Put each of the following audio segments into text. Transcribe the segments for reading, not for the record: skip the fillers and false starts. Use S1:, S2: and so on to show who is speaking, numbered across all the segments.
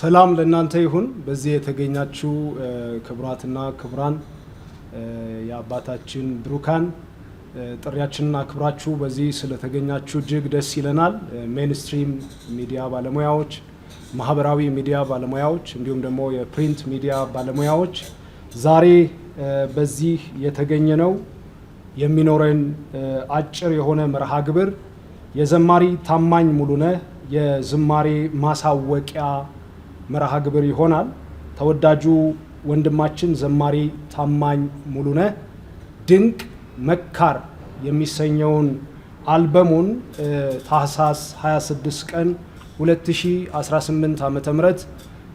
S1: ሰላም ለእናንተ ይሁን። በዚህ የተገኛችሁ ክቡራትና ክቡራን የአባታችን ብሩካን ጥሪያችንን አክብራችሁ በዚህ ስለተገኛችሁ እጅግ ደስ ይለናል። ሜንስትሪም ሚዲያ ባለሙያዎች፣ ማህበራዊ ሚዲያ ባለሙያዎች እንዲሁም ደግሞ የፕሪንት ሚዲያ ባለሙያዎች ዛሬ በዚህ የተገኘነው የሚኖረን አጭር የሆነ መርሃ ግብር የዘማሪ ታማኝ ሙሉነህ የዝማሬ ማሳወቂያ መርሃ ግብር ይሆናል። ተወዳጁ ወንድማችን ዘማሪ ታማኝ ሙሉነህ ድንቅ መካር የሚሰኘውን አልበሙን ታህሳስ 26 ቀን 2018 ዓ.ም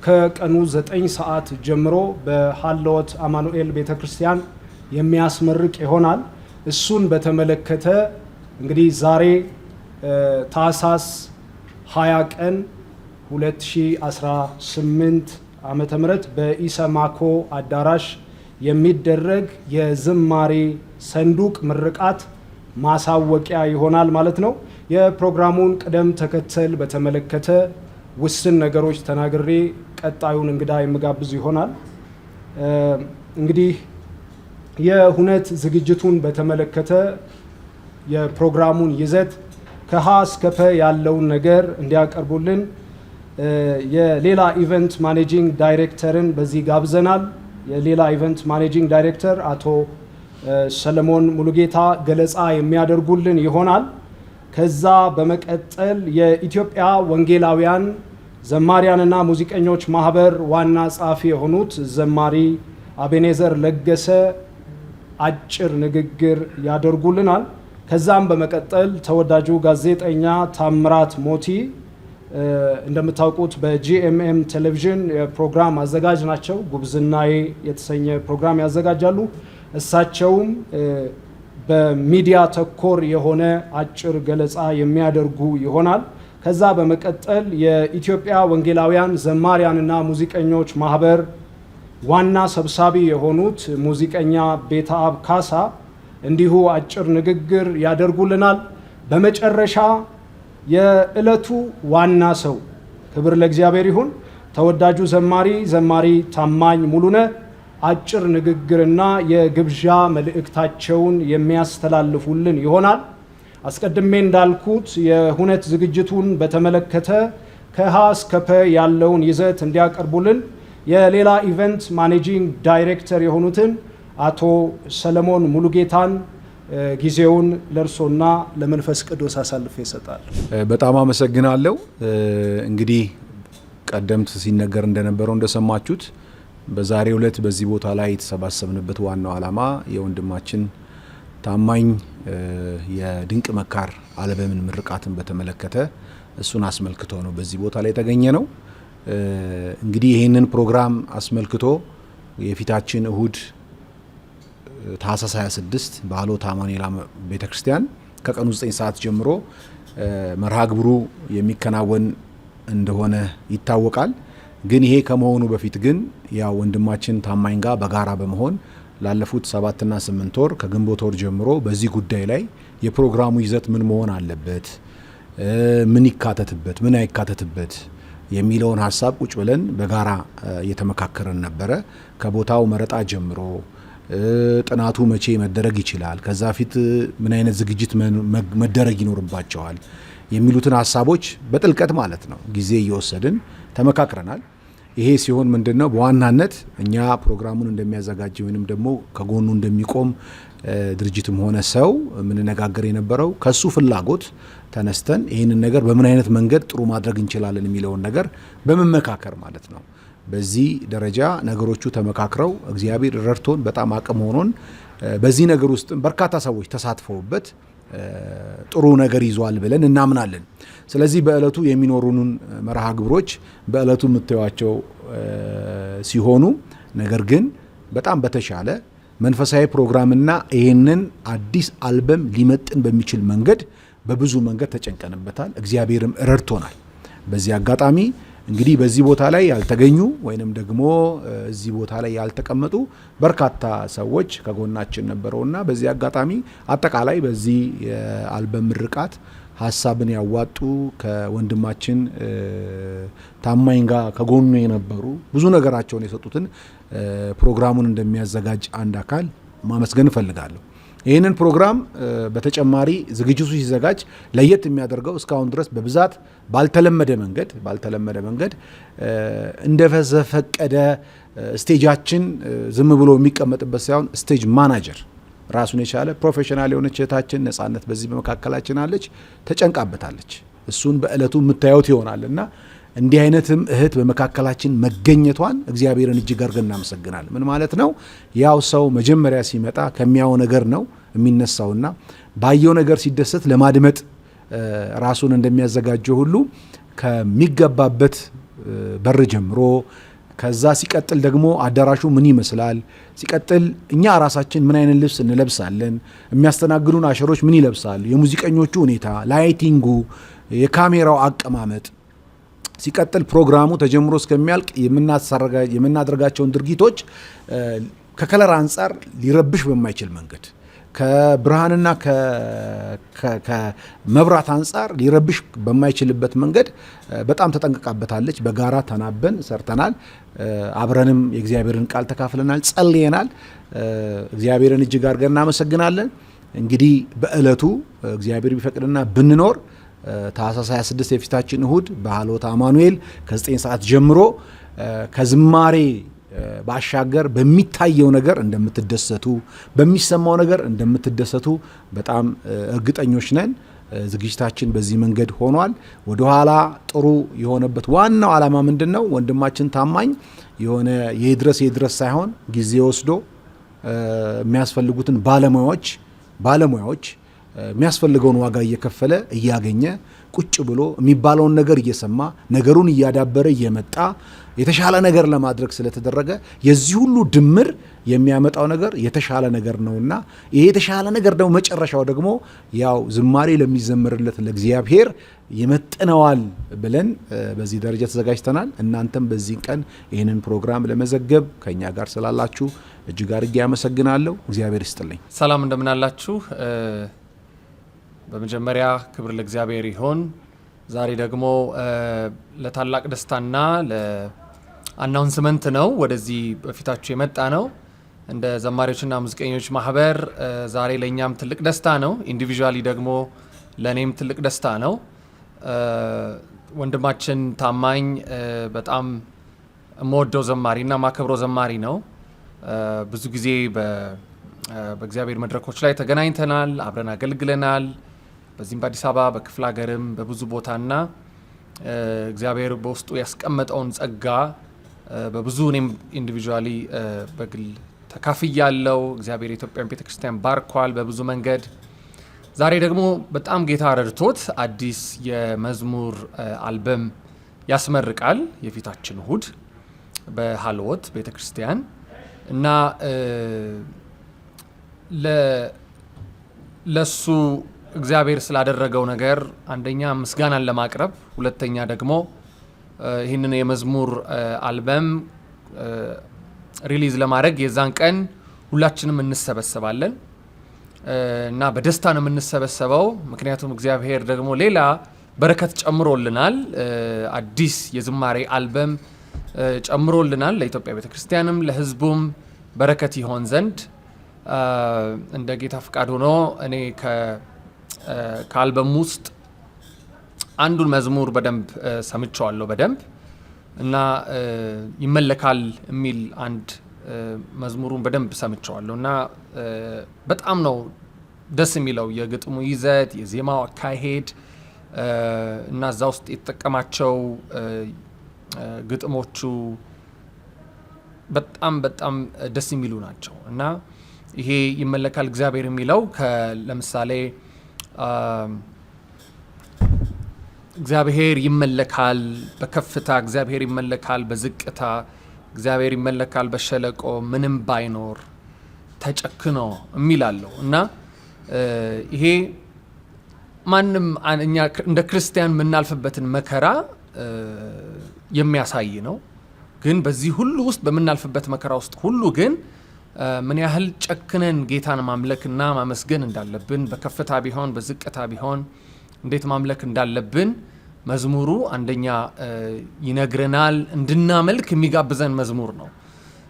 S1: ከቀኑ 9 ሰዓት ጀምሮ በሃለወት አማኑኤል ቤተክርስቲያን የሚያስመርቅ ይሆናል። እሱን በተመለከተ እንግዲህ ዛሬ ታህሳስ 20 ቀን 2018 ዓመተ ምህረት በኢሰማኮ አዳራሽ የሚደረግ የዝማሬ ሰንዱቅ ምርቃት ማሳወቂያ ይሆናል ማለት ነው። የፕሮግራሙን ቅደም ተከተል በተመለከተ ውስን ነገሮች ተናግሬ ቀጣዩን እንግዳ የምጋብዝ ይሆናል። እንግዲህ የሁነት ዝግጅቱን በተመለከተ የፕሮግራሙን ይዘት ከሀ እስከ ፐ ያለውን ነገር እንዲያቀርቡልን የሌላ ኢቨንት ማኔጂንግ ዳይሬክተርን በዚህ ጋብዘናል። የሌላ ኢቨንት ማኔጂንግ ዳይሬክተር አቶ ሰለሞን ሙሉጌታ ገለጻ የሚያደርጉልን ይሆናል። ከዛ በመቀጠል የኢትዮጵያ ወንጌላውያን ዘማሪያንና ሙዚቀኞች ማህበር ዋና ጸሐፊ የሆኑት ዘማሪ አቤኔዘር ለገሰ አጭር ንግግር ያደርጉልናል። ከዛም በመቀጠል ተወዳጁ ጋዜጠኛ ታምራት ሞቲ እንደምታውቁት በጂኤምኤም ቴሌቪዥን የፕሮግራም አዘጋጅ ናቸው። ጉብዝናዬ የተሰኘ ፕሮግራም ያዘጋጃሉ። እሳቸውም በሚዲያ ተኮር የሆነ አጭር ገለጻ የሚያደርጉ ይሆናል። ከዛ በመቀጠል የኢትዮጵያ ወንጌላውያን ዘማሪያንና ሙዚቀኞች ማህበር ዋና ሰብሳቢ የሆኑት ሙዚቀኛ ቤተአብ ካሳ እንዲሁ አጭር ንግግር ያደርጉልናል። በመጨረሻ የዕለቱ ዋና ሰው ክብር ለእግዚአብሔር ይሁን ተወዳጁ ዘማሪ ታማኝ ሙሉነህ አጭር ንግግርና የግብዣ መልእክታቸውን የሚያስተላልፉልን ይሆናል። አስቀድሜ እንዳልኩት የሁነት ዝግጅቱን በተመለከተ ከሀ እስከ ፐ ያለውን ይዘት እንዲያቀርቡልን የሌላ ኢቨንት ማኔጂንግ ዳይሬክተር የሆኑትን አቶ ሰለሞን ሙሉጌታን ጊዜውን ለእርሶና ለመንፈስ ቅዱስ አሳልፌ ይሰጣል።
S2: በጣም አመሰግናለሁ። እንግዲህ ቀደምት ሲነገር እንደነበረው እንደሰማችሁት በዛሬው ዕለት በዚህ ቦታ ላይ የተሰባሰብንበት ዋናው ዓላማ የወንድማችን ታማኝ የድንቅ መካር አልበምን ምርቃትን በተመለከተ እሱን አስመልክቶ ነው በዚህ ቦታ ላይ የተገኘ ነው። እንግዲህ ይህንን ፕሮግራም አስመልክቶ የፊታችን እሁድ ታህሳስ 26 በሃለወት አማኑኤል ቤተክርስቲያን ከቀኑ 9 ሰዓት ጀምሮ መርሃ ግብሩ የሚከናወን እንደሆነ ይታወቃል። ግን ይሄ ከመሆኑ በፊት ግን ያው ወንድማችን ታማኝ ጋር በጋራ በመሆን ላለፉት 7 እና 8 ወር ከግንቦት ወር ጀምሮ በዚህ ጉዳይ ላይ የፕሮግራሙ ይዘት ምን መሆን አለበት፣ ምን ይካተትበት፣ ምን አይካተትበት የሚለውን ሀሳብ ቁጭ ብለን በጋራ እየተመካከረን ነበረ። ከቦታው መረጣ ጀምሮ ጥናቱ መቼ መደረግ ይችላል፣ ከዛ ፊት ምን አይነት ዝግጅት መደረግ ይኖርባቸዋል የሚሉትን ሀሳቦች በጥልቀት ማለት ነው ጊዜ እየወሰድን ተመካክረናል። ይሄ ሲሆን ምንድነው በዋናነት እኛ ፕሮግራሙን እንደሚያዘጋጅ ወይንም ደግሞ ከጎኑ እንደሚቆም ድርጅትም ሆነ ሰው የምንነጋገር የነበረው ከሱ ፍላጎት ተነስተን ይህንን ነገር በምን አይነት መንገድ ጥሩ ማድረግ እንችላለን የሚለውን ነገር በመመካከር ማለት ነው። በዚህ ደረጃ ነገሮቹ ተመካክረው እግዚአብሔር ረድቶን በጣም አቅም ሆኖን በዚህ ነገር ውስጥ በርካታ ሰዎች ተሳትፈውበት ጥሩ ነገር ይዟል ብለን እናምናለን። ስለዚህ በእለቱ የሚኖሩንን መርሃ ግብሮች በእለቱ የምታዩዋቸው ሲሆኑ ነገር ግን በጣም በተሻለ መንፈሳዊ ፕሮግራምና ይህንን አዲስ አልበም ሊመጥን በሚችል መንገድ በብዙ መንገድ ተጨንቀንበታል። እግዚአብሔርም ረድቶናል። በዚህ አጋጣሚ እንግዲህ በዚህ ቦታ ላይ ያልተገኙ ወይንም ደግሞ እዚህ ቦታ ላይ ያልተቀመጡ በርካታ ሰዎች ከጎናችን ነበሩና በዚህ አጋጣሚ አጠቃላይ በዚህ የአልበም ምርቃት ሀሳብን ያዋጡ ከወንድማችን ታማኝ ጋር ከጎኑ የነበሩ ብዙ ነገራቸውን የሰጡትን ፕሮግራሙን እንደሚያዘጋጅ አንድ አካል ማመስገን እፈልጋለሁ። ይህንን ፕሮግራም በተጨማሪ ዝግጅቱ ሲዘጋጅ ለየት የሚያደርገው እስካሁን ድረስ በብዛት ባልተለመደ መንገድ እንደፈቀደ ስቴጃችን ዝም ብሎ የሚቀመጥበት ሳይሆን ስቴጅ ማናጀር ራሱን የቻለ ፕሮፌሽናል የሆነች እህታችን ነጻነት በዚህ በመካከላችን አለች፣ ተጨንቃበታለች። እሱን በእለቱ የምታዩት ይሆናል እና እንዲህ አይነትም እህት በመካከላችን መገኘቷን እግዚአብሔርን እጅግ አድርገን እናመሰግናለን። ምን ማለት ነው? ያው ሰው መጀመሪያ ሲመጣ ከሚያው ነገር ነው የሚነሳውና ባየው ነገር ሲደሰት ለማድመጥ ራሱን እንደሚያዘጋጀው ሁሉ ከሚገባበት በር ጀምሮ ከዛ ሲቀጥል ደግሞ አዳራሹ ምን ይመስላል፣ ሲቀጥል እኛ ራሳችን ምን አይነት ልብስ እንለብሳለን፣ የሚያስተናግዱን አሸሮች ምን ይለብሳሉ፣ የሙዚቀኞቹ ሁኔታ፣ ላይቲንጉ፣ የካሜራው አቀማመጥ፣ ሲቀጥል ፕሮግራሙ ተጀምሮ እስከሚያልቅ የምናደርጋቸውን ድርጊቶች ከከለር አንጻር ሊረብሽ በማይችል መንገድ ከብርሃንና ከመብራት አንጻር ሊረብሽ በማይችልበት መንገድ በጣም ተጠንቅቃበታለች። በጋራ ተናበን ሰርተናል። አብረንም የእግዚአብሔርን ቃል ተካፍለናል፣ ጸልየናል። እግዚአብሔርን እጅግ አድርገን እናመሰግናለን። እንግዲህ በእለቱ እግዚአብሔር ቢፈቅድና ብንኖር ታኅሳስ 26 የፊታችን እሁድ በሃሎተ አማኑኤል ከ9 ሰዓት ጀምሮ ከዝማሬ ባሻገር በሚታየው ነገር እንደምትደሰቱ፣ በሚሰማው ነገር እንደምትደሰቱ በጣም እርግጠኞች ነን። ዝግጅታችን በዚህ መንገድ ሆኗል። ወደ ኋላ ጥሩ የሆነበት ዋናው ዓላማ ምንድን ነው? ወንድማችን ታማኝ የሆነ የድረስ ሳይሆን ጊዜ ወስዶ የሚያስፈልጉትን ባለሙያዎች የሚያስፈልገውን ዋጋ እየከፈለ እያገኘ ቁጭ ብሎ የሚባለውን ነገር እየሰማ ነገሩን እያዳበረ እየመጣ የተሻለ ነገር ለማድረግ ስለተደረገ የዚህ ሁሉ ድምር የሚያመጣው ነገር የተሻለ ነገር ነውና ይሄ የተሻለ ነገር ደግሞ መጨረሻው ደግሞ ያው ዝማሬ ለሚዘምርለት ለእግዚአብሔር ይመጥነዋል ብለን በዚህ ደረጃ ተዘጋጅተናል። እናንተም በዚህ ቀን ይህንን ፕሮግራም ለመዘገብ ከኛ ጋር ስላላችሁ እጅግ አድርጌ ያመሰግናለሁ። እግዚአብሔር ይስጥልኝ።
S3: ሰላም እንደምን አላችሁ? በመጀመሪያ ክብር ለእግዚአብሔር ይሁን። ዛሬ ደግሞ ለታላቅ ደስታና ለአናውንስመንት ነው ወደዚህ በፊታችሁ የመጣ ነው። እንደ ዘማሪዎችና ሙዚቀኞች ማህበር ዛሬ ለእኛም ትልቅ ደስታ ነው። ኢንዲቪዥዋሊ ደግሞ ለእኔም ትልቅ ደስታ ነው። ወንድማችን ታማኝ በጣም የምወደው ዘማሪና ማከብረው ዘማሪ ነው። ብዙ ጊዜ በእግዚአብሔር መድረኮች ላይ ተገናኝተናል፣ አብረን አገልግለናል። በዚህም በአዲስ አበባ በክፍለ ሀገርም በብዙ ቦታና እግዚአብሔር በውስጡ ያስቀመጠውን ጸጋ በብዙ እኔም ኢንዲቪዥዋሊ በግል ተካፍያለሁ። እግዚአብሔር የኢትዮጵያን ቤተክርስቲያን ባርኳል በብዙ መንገድ። ዛሬ ደግሞ በጣም ጌታ ረድቶት አዲስ የመዝሙር አልበም ያስመርቃል የፊታችን እሁድ በሃልዎት ቤተክርስቲያን እና ለሱ እግዚአብሔር ስላደረገው ነገር አንደኛ ምስጋናን ለማቅረብ፣ ሁለተኛ ደግሞ ይህንን የመዝሙር አልበም ሪሊዝ ለማድረግ የዛን ቀን ሁላችንም እንሰበሰባለን እና በደስታ ነው የምንሰበሰበው። ምክንያቱም እግዚአብሔር ደግሞ ሌላ በረከት ጨምሮልናል። አዲስ የዝማሬ አልበም ጨምሮልናል። ለኢትዮጵያ ቤተክርስቲያንም ለሕዝቡም በረከት ይሆን ዘንድ እንደ ጌታ ፍቃድ ሆኖ እኔ ከአልበሙ ውስጥ አንዱን መዝሙር በደንብ ሰምቸዋለሁ በደንብ እና ይመለካል የሚል አንድ መዝሙሩን በደንብ ሰምቸዋለሁ እና በጣም ነው ደስ የሚለው የግጥሙ ይዘት፣ የዜማው አካሄድ እና እዛ ውስጥ የተጠቀማቸው ግጥሞቹ በጣም በጣም ደስ የሚሉ ናቸው እና ይሄ ይመለካል እግዚአብሔር የሚለው ለምሳሌ እግዚአብሔር ይመለካል በከፍታ፣ እግዚአብሔር ይመለካል በዝቅታ፣ እግዚአብሔር ይመለካል በሸለቆ ምንም ባይኖር ተጨክኖ የሚላለው እና ይሄ ማንም እኛ እንደ ክርስቲያን የምናልፍበትን መከራ የሚያሳይ ነው። ግን በዚህ ሁሉ ውስጥ በምናልፍበት መከራ ውስጥ ሁሉ ግን ምን ያህል ጨክነን ጌታን ማምለክና ማመስገን እንዳለብን በከፍታ ቢሆን በዝቅታ ቢሆን እንዴት ማምለክ እንዳለብን መዝሙሩ አንደኛ ይነግረናል። እንድናመልክ የሚጋብዘን መዝሙር ነው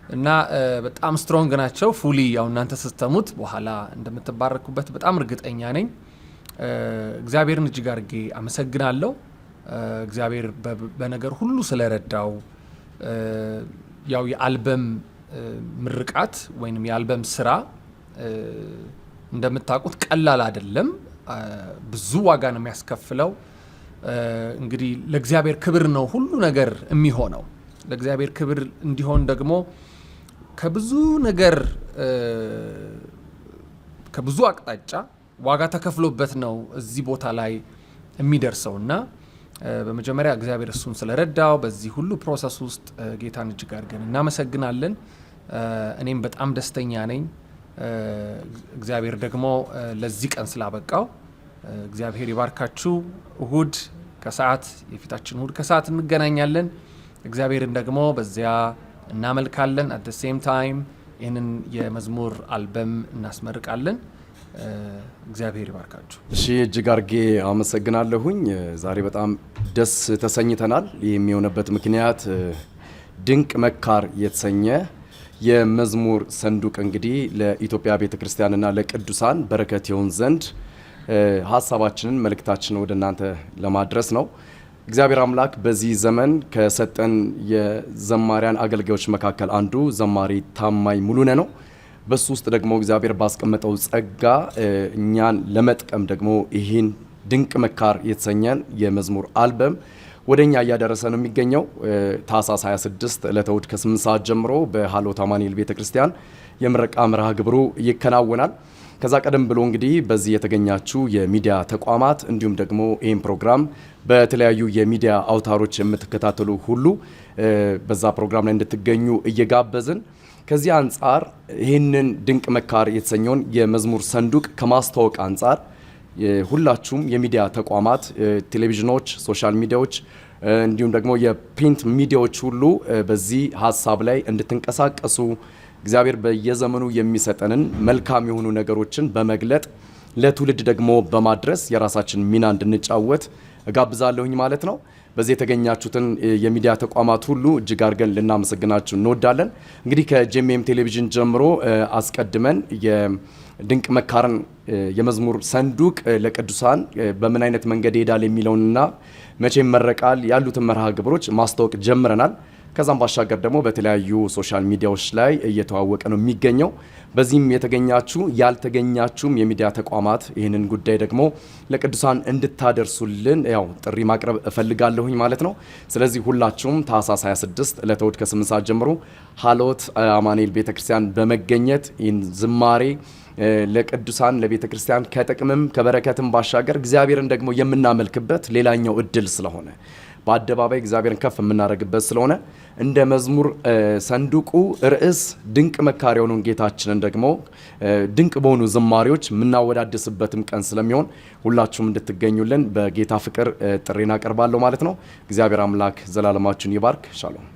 S3: እና በጣም ስትሮንግ ናቸው። ፉሊ ያው እናንተ ስትሰሙት በኋላ እንደምትባረኩበት በጣም እርግጠኛ ነኝ። እግዚአብሔርን እጅግ አድርጌ አመሰግናለሁ። እግዚአብሔር በነገር ሁሉ ስለረዳው ያው የአልበም ምርቃት ወይንም የአልበም ስራ እንደምታውቁት ቀላል አይደለም። ብዙ ዋጋ ነው የሚያስከፍለው። እንግዲህ ለእግዚአብሔር ክብር ነው ሁሉ ነገር የሚሆነው። ለእግዚአብሔር ክብር እንዲሆን ደግሞ ከብዙ ነገር ከብዙ አቅጣጫ ዋጋ ተከፍሎበት ነው እዚህ ቦታ ላይ የሚደርሰውና በመጀመሪያ እግዚአብሔር እሱን ስለረዳው በዚህ ሁሉ ፕሮሰስ ውስጥ ጌታን እጅግ አድርገን እናመሰግናለን። እኔም በጣም ደስተኛ ነኝ። እግዚአብሔር ደግሞ ለዚህ ቀን ስላበቃው እግዚአብሔር ይባርካችሁ። እሁድ ከሰዓት የፊታችን እሁድ ከሰዓት እንገናኛለን። እግዚአብሔርን ደግሞ በዚያ እናመልካለን። አት ዘ ሴም ታይም ይህንን የመዝሙር አልበም እናስመርቃለን። እግዚአብሔር ይባርካችሁ።
S4: እሺ እጅግ አድርጌ አመሰግናለሁኝ። ዛሬ በጣም ደስ ተሰኝተናል። ይህ የሚሆነበት ምክንያት ድንቅ መካር የተሰኘ የመዝሙር ሰንዱቅ እንግዲህ ለኢትዮጵያ ቤተክርስቲያንና ለቅዱሳን በረከት ይሆን ዘንድ ሀሳባችንን መልእክታችንን ወደ እናንተ ለማድረስ ነው። እግዚአብሔር አምላክ በዚህ ዘመን ከሰጠን የዘማሪያን አገልጋዮች መካከል አንዱ ዘማሪ ታማኝ ሙሉነህ ነው። በሱ ውስጥ ደግሞ እግዚአብሔር ባስቀመጠው ጸጋ እኛን ለመጥቀም ደግሞ ይህን ድንቅ መካር የተሰኘን የመዝሙር አልበም ወደኛ እያደረሰ ነው የሚገኘው። ታኅሳስ 26 ዕለተ እሁድ ከ8 ሰዓት ጀምሮ በሃሎት አማኑኤል ቤተክርስቲያን የምረቃ መርሃ ግብሩ ይከናወናል። ከዛ ቀደም ብሎ እንግዲህ በዚህ የተገኛችሁ የሚዲያ ተቋማት እንዲሁም ደግሞ ይህን ፕሮግራም በተለያዩ የሚዲያ አውታሮች የምትከታተሉ ሁሉ በዛ ፕሮግራም ላይ እንድትገኙ እየጋበዝን ከዚህ አንጻር ይህንን ድንቅ መካር የተሰኘውን የመዝሙር ሰንዱቅ ከማስተዋወቅ አንጻር ሁላችሁም የሚዲያ ተቋማት፣ ቴሌቪዥኖች፣ ሶሻል ሚዲያዎች እንዲሁም ደግሞ የፕሪንት ሚዲያዎች ሁሉ በዚህ ሀሳብ ላይ እንድትንቀሳቀሱ እግዚአብሔር በየዘመኑ የሚሰጠንን መልካም የሆኑ ነገሮችን በመግለጥ ለትውልድ ደግሞ በማድረስ የራሳችን ሚና እንድንጫወት እጋብዛለሁኝ ማለት ነው። በዚህ የተገኛችሁትን የሚዲያ ተቋማት ሁሉ እጅግ አድርገን ልናመሰግናችሁ እንወዳለን። እንግዲህ ከጄኤምኤም ቴሌቪዥን ጀምሮ አስቀድመን የድንቅ መካርን የመዝሙር ሰንዱቅ ለቅዱሳን በምን አይነት መንገድ ይሄዳል የሚለውንና መቼ ይመረቃል ያሉትን መርሃ ግብሮች ማስተዋወቅ ጀምረናል። ከዛም ባሻገር ደግሞ በተለያዩ ሶሻል ሚዲያዎች ላይ እየተዋወቀ ነው የሚገኘው። በዚህም የተገኛችሁ ያልተገኛችሁም የሚዲያ ተቋማት ይህንን ጉዳይ ደግሞ ለቅዱሳን እንድታደርሱልን ያው ጥሪ ማቅረብ እፈልጋለሁኝ ማለት ነው። ስለዚህ ሁላችሁም ታኅሳስ 26 ዕለተ እሁድ ከ8 ሰዓት ጀምሮ ሃሎት አማኑኤል ቤተክርስቲያን በመገኘት ይህን ዝማሬ ለቅዱሳን ለቤተክርስቲያን ከጥቅምም ከበረከትም ባሻገር እግዚአብሔርን ደግሞ የምናመልክበት ሌላኛው እድል ስለሆነ በአደባባይ እግዚአብሔርን ከፍ የምናደርግበት ስለሆነ እንደ መዝሙር ሰንዱቁ ርዕስ ድንቅ መካር የሆነውን ጌታችንን ደግሞ ድንቅ በሆኑ ዝማሬዎች የምናወዳድስበትም ቀን ስለሚሆን ሁላችሁም እንድትገኙልን በጌታ ፍቅር ጥሪን አቀርባለሁ ማለት ነው። እግዚአብሔር አምላክ ዘላለማችሁን ይባርክ። ሻሎም።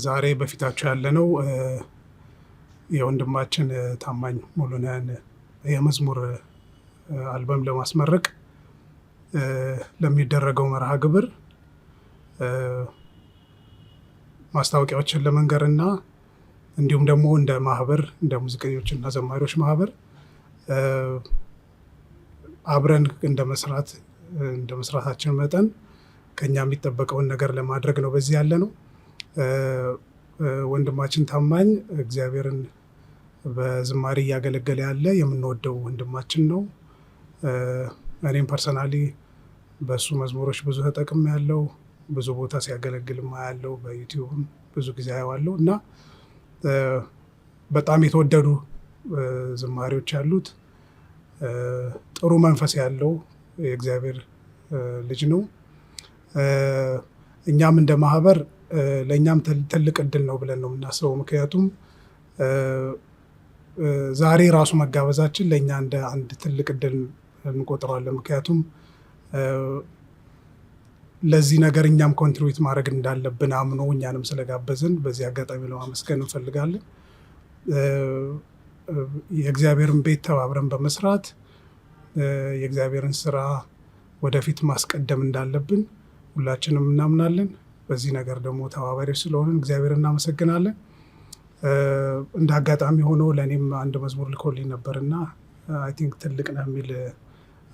S1: ዛሬ በፊታችሁ ያለነው የወንድማችን ታማኝ ሙሉነህን የመዝሙር አልበም ለማስመረቅ ለሚደረገው መርሃ ግብር ማስታወቂያዎችን ለመንገርና እንዲሁም ደግሞ እንደ ማህበር እንደ ሙዚቀኞችና ዘማሪዎች ማህበር አብረን እንደ መስራታችን መጠን ከኛ የሚጠበቀውን ነገር ለማድረግ ነው በዚህ ያለ ነው። ወንድማችን ታማኝ እግዚአብሔርን በዝማሬ እያገለገለ ያለ የምንወደው ወንድማችን ነው። እኔም ፐርሰናሊ በሱ መዝሙሮች ብዙ ተጠቅም ያለው ብዙ ቦታ ሲያገለግል ያለው በዩቲዩብም ብዙ ጊዜ አየዋለሁ እና በጣም የተወደዱ ዝማሬዎች ያሉት ጥሩ መንፈስ ያለው የእግዚአብሔር ልጅ ነው። እኛም እንደ ማህበር ለእኛም ትልቅ እድል ነው ብለን ነው የምናስበው። ምክንያቱም ዛሬ ራሱ መጋበዛችን ለእኛ እንደ አንድ ትልቅ እድል እንቆጥረዋለን። ምክንያቱም ለዚህ ነገር እኛም ኮንትሪቢዩት ማድረግ እንዳለብን አምኖ እኛንም ስለጋበዝን በዚህ አጋጣሚ ለማመስገን እንፈልጋለን። የእግዚአብሔርን ቤት ተባብረን በመስራት የእግዚአብሔርን ስራ ወደፊት ማስቀደም እንዳለብን ሁላችንም እናምናለን። በዚህ ነገር ደግሞ ተባባሪዎች ስለሆንን እግዚአብሔር እናመሰግናለን። እንደ አጋጣሚ ሆኖ ለእኔም አንድ መዝሙር ልኮልኝ ነበርና አይ ቲንክ ትልቅ ነው የሚል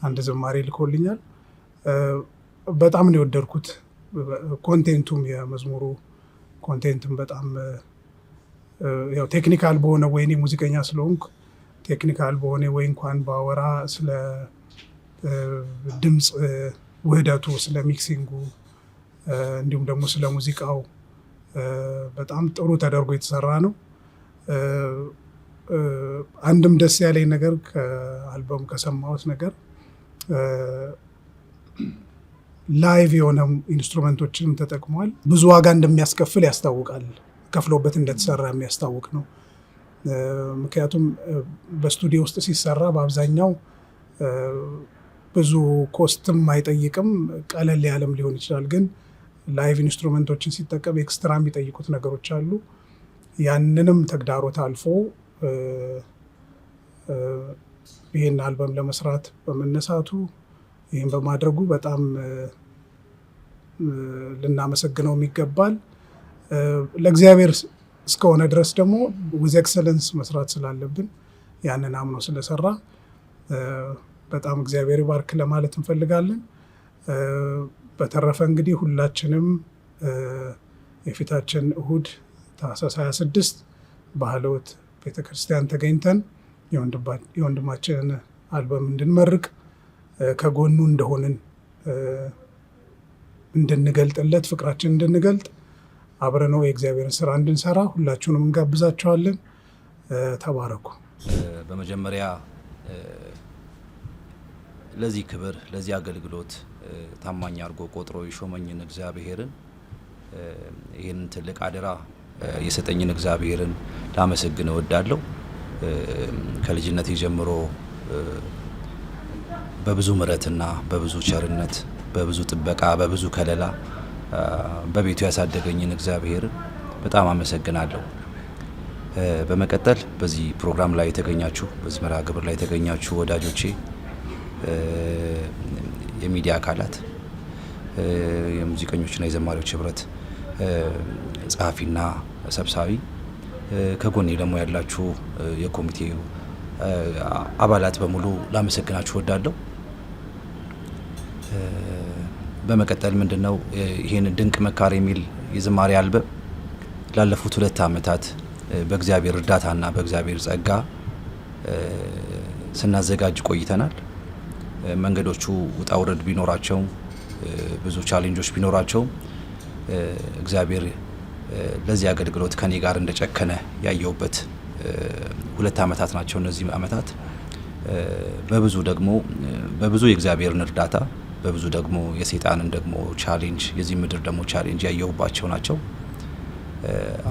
S1: አንድ ዝማሬ ልኮልኛል። በጣም ነው የወደድኩት። ኮንቴንቱም የመዝሙሩ ኮንቴንትም በጣም ያው ቴክኒካል በሆነ ወይ እኔ ሙዚቀኛ ስለሆንኩ ቴክኒካል በሆነ ወይ እንኳን ባወራ ስለ ድምፅ ውህደቱ፣ ስለ ሚክሲንጉ እንዲሁም ደግሞ ስለ ሙዚቃው በጣም ጥሩ ተደርጎ የተሰራ ነው። አንድም ደስ ያለኝ ነገር ከአልበሙ ከሰማሁት ነገር ላይቭ የሆነ ኢንስትሩመንቶችንም ተጠቅሟል። ብዙ ዋጋ እንደሚያስከፍል ያስታውቃል። ከፍሎበት እንደተሰራ የሚያስታውቅ ነው። ምክንያቱም በስቱዲዮ ውስጥ ሲሰራ በአብዛኛው ብዙ ኮስትም አይጠይቅም፣ ቀለል ያለም ሊሆን ይችላል። ግን ላይቭ ኢንስትሩመንቶችን ሲጠቀም ኤክስትራ የሚጠይቁት ነገሮች አሉ። ያንንም ተግዳሮት አልፎ ይህን አልበም ለመስራት በመነሳቱ ይህን በማድረጉ በጣም ልናመሰግነው ይገባል። ለእግዚአብሔር እስከሆነ ድረስ ደግሞ ዊዝ ኤክሰለንስ መስራት ስላለብን ያንን አምኖ ስለሰራ በጣም እግዚአብሔር ይባርክ ለማለት እንፈልጋለን። በተረፈ እንግዲህ ሁላችንም የፊታችን እሁድ ታህሳስ 26 በሀለወት ቤተክርስቲያን ተገኝተን የወንድማችንን አልበም እንድንመርቅ ከጎኑ እንደሆንን እንድንገልጥለት ፍቅራችን እንድንገልጥ አብረነው የእግዚአብሔርን ስራ እንድንሰራ ሁላችሁንም እንጋብዛችኋለን። ተባረኩ።
S5: በመጀመሪያ ለዚህ ክብር ለዚህ አገልግሎት ታማኝ አድርጎ ቆጥሮ የሾመኝን እግዚአብሔርን ይህንን ትልቅ አደራ የሰጠኝን እግዚአብሔርን ላመሰግን እወዳለሁ። ከልጅነቴ ጀምሮ በብዙ ምሕረትና በብዙ ቸርነት በብዙ ጥበቃ በብዙ ከለላ በቤቱ ያሳደገኝን እግዚአብሔርን በጣም አመሰግናለሁ። በመቀጠል በዚህ ፕሮግራም ላይ የተገኛችሁ በዚህ መርሃ ግብር ላይ የተገኛችሁ ወዳጆቼ፣ የሚዲያ አካላት፣ የሙዚቀኞችና የዘማሪዎች ህብረት ጸሐፊና ሰብሳቢ፣ ከጎኔ ደግሞ ያላችሁ የኮሚቴው አባላት በሙሉ ላመሰግናችሁ እወዳለሁ። በመቀጠል ምንድነው ይህን ድንቅ መካር የሚል የዝማሬ አልበም ላለፉት 2 ዓመታት በእግዚአብሔር እርዳታና በእግዚአብሔር ጸጋ ስናዘጋጅ ቆይተናል። መንገዶቹ ውጣ ውረድ ቢኖራቸው ብዙ ቻሌንጆች ቢኖራቸው እግዚአብሔር ለዚህ አገልግሎት ከኔ ጋር እንደጨከነ ያየውበት 2 ዓመታት ናቸው። እነዚህ ዓመታት በብዙ ደግሞ በብዙ የእግዚአብሔርን እርዳታ በብዙ ደግሞ የሰይጣንን ደግሞ ቻሌንጅ የዚህ ምድር ደግሞ ቻሌንጅ ያየውባቸው ናቸው።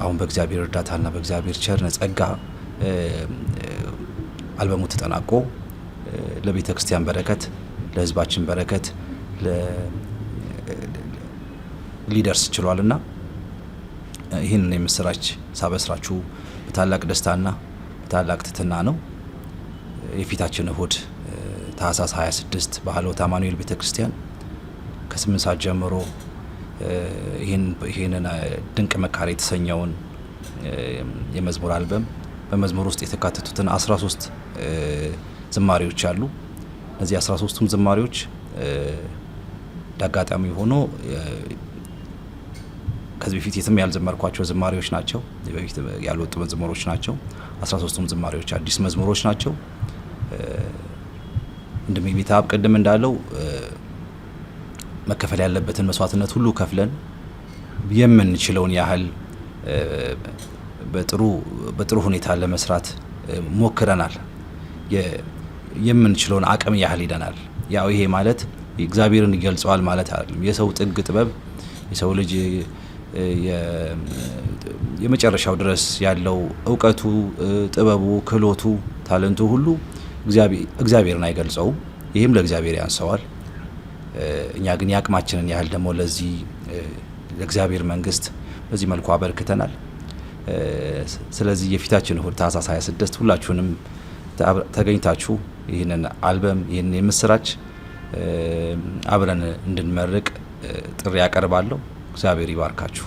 S5: አሁን በእግዚአብሔር እርዳታና በእግዚአብሔር ቸርነት ጸጋ አልበሙ ተጠናቆ ለቤተ ክርስቲያን በረከት ለሕዝባችን በረከት ሊደርስ ችሏልና ይህንን የምስራች ሳበስራችሁ በታላቅ ደስታና በታላቅ ትሕትና ነው። የፊታችን እሁድ ታህሳስ 26 በሀለወት አማኑኤል ቤተ ክርስቲያን ከ8 ሰዓት ጀምሮ ይህንን ድንቅ መካር የተሰኘውን የመዝሙር አልበም በመዝሙር ውስጥ የተካተቱትን 13 ዝማሬዎች አሉ። እነዚህ 13ቱም ዝማሬዎች ዳጋጣሚ ሆኖ ከዚህ በፊት የትም ያልዘመርኳቸው ዝማሬዎች ናቸው። በፊት ያልወጡ መዝሙሮች ናቸው። 13ቱም ዝማሬዎች አዲስ መዝሙሮች ናቸው። እንደሚቤታ ቅድም እንዳለው መከፈል ያለበትን መስዋዕትነት ሁሉ ከፍለን የምንችለውን ያህል በጥሩ ሁኔታ ለመስራት ሞክረናል። የምንችለውን አቅም ያህል ሄደናል። ያው ይሄ ማለት እግዚአብሔርን ይገልጸዋል ማለት አይደለም። የሰው ጥግ ጥበብ የሰው ልጅ የመጨረሻው ድረስ ያለው እውቀቱ፣ ጥበቡ፣ ክህሎቱ፣ ታለንቱ ሁሉ እግዚአብሔርን አይገልጸውም። ይህም ለእግዚአብሔር ያንሰዋል። እኛ ግን የአቅማችንን ያህል ደግሞ ለዚህ ለእግዚአብሔር መንግስት በዚህ መልኩ አበርክተናል። ስለዚህ የፊታችን እሁድ ታህሳስ 26 ሁላችሁንም ተገኝታችሁ ይህንን አልበም ይህንን የምስራች አብረን እንድንመርቅ ጥሪ ያቀርባለሁ። እግዚአብሔር ይባርካችሁ።